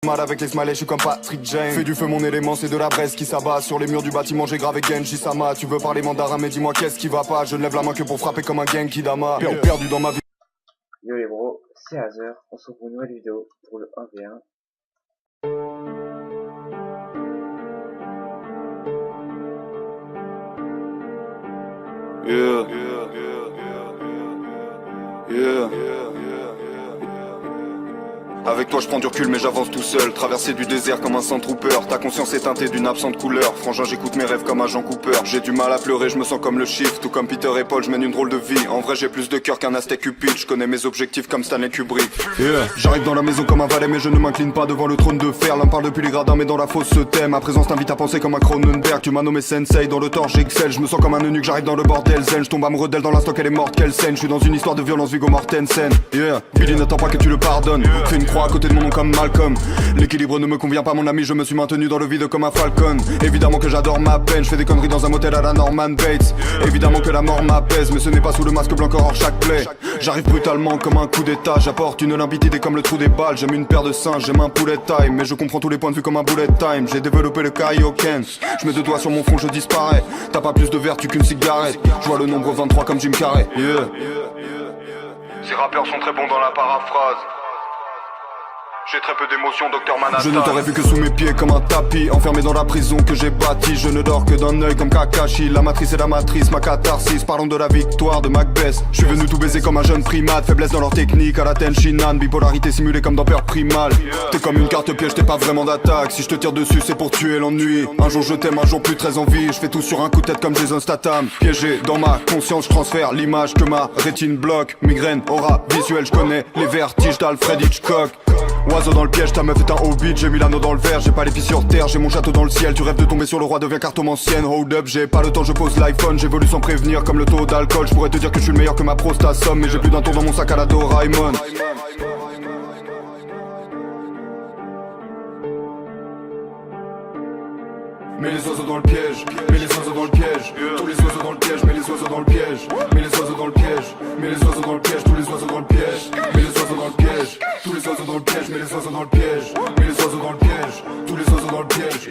Mal avec les smileys, je suis comme Patrick Jane. Fais du feu mon élément, c'est de la braise qui s'abat. Sur les murs du bâtiment, j'ai gravé Genji Sama. Tu veux parler mandarin, mais dis-moi qu'est-ce qui va pas. Je ne lève la main que pour frapper comme un Genki Dama. Perdu dans ma vie. Yo les bros, c'est Hazer, on se retrouve pour une nouvelle vidéo pour le 1v1. Avec toi je prends du recul mais j'avance tout seul. Traverser du désert comme un Sandtrooper. Ta conscience est teintée d'une absente couleur. Frangin j'écoute mes rêves comme un Jean Cooper. J'ai du mal à pleurer, je me sens comme le chiffre. Tout comme Peter et Paul, je mène une drôle de vie. En vrai j'ai plus de cœur qu'un Aztec Cupid. Je connais mes objectifs comme Stanley Kubrick. J'arrive dans la maison comme un valet mais je ne m'incline pas devant le trône de fer. L'un parle depuis les gradins mais dans la fosse se thème. Ma présence t'invite à penser comme un Cronenberg. Tu m'as nommé Sensei, dans le torche j'excelle. Je me sens comme un eunuque, j'arrive dans le bordel zen. Je tombe amoureux d'elle dans l'instant qu'elle est morte, quelle scène. Je suis dans une histoire de violence Viggo Mortensen. Billy n'attend pas que tu le pardonnes. Fais une croix à côté de mon nom comme Malcolm. L'équilibre ne me convient pas mon ami, je me suis maintenu dans le vide comme un falcon. Évidemment que j'adore ma peine, je fais des conneries dans un motel à la Norman Bates. Évidemment que la mort m'apaise, mais ce n'est pas sous le masque blanc hors chaque plaie. J'arrive brutalement comme un coup d'état, j'apporte une limpidité comme le trou des balles. J'aime une paire de singes, j'aime un poulet time, mais je comprends tous les points de vue comme un bullet time. J'ai développé le Kaioken, je mets deux doigts sur mon front, je disparais. T'as pas plus de vertu qu'une cigarette, je vois le nombre 23 comme Jim Carrey. Ces rappeurs sont très bons dans la paraphrase. J'ai très peu d'émotions, Docteur Manhattan. Je ne t'aurais vu que sous mes pieds comme un tapis. Enfermé dans la prison que j'ai bâtie. Je ne dors que d'un œil comme Kakashi. La matrice est la matrice, ma catharsis. Parlons de la victoire de Macbeth. Je suis venu tout baiser comme un jeune primate. Faiblesse dans leur technique à la Tenshinhan. Bipolarité simulée comme dans Peur Primal. T'es comme une carte piège, t'es pas vraiment d'attaque. Si je te tire dessus c'est pour tuer l'ennui. Un jour je t'aime, un jour plus très envie. Je fais tout sur un coup de tête comme Jason Statham. Piégé dans ma conscience, je transfère l'image que ma rétine bloque. Migraine, aura visuelle, je connais les vertiges d'Alfred Hitchcock. Oiseau dans le piège, ta meuf est un hobbit. J'ai mis l'anneau dans le verre, j'ai pas les pieds sur terre. J'ai mon château dans le ciel, tu rêves de tomber sur le roi, deviens cartomancienne. Hold up, j'ai pas le temps, je pose l'iPhone. J'évolue sans prévenir comme le taux d'alcool. Je pourrais te dire que je suis le meilleur que ma prostate somme. Mais j'ai plus d'un tour dans mon sac à la Doraemon. Mets les oiseaux dans le piège, mets les oiseaux dans le piège. Tous les oiseaux dans le piège, mets les oiseaux dans le piège. Mets les oiseaux dans le piège, mets les oiseaux dans le piège. Tous les oiseaux dans le piège, mets les oiseaux dans le piège. Tous les oiseaux dans le piège, mets les oiseaux dans le piège. Mets les oiseaux dans le piège, tous les oiseaux dans le piège.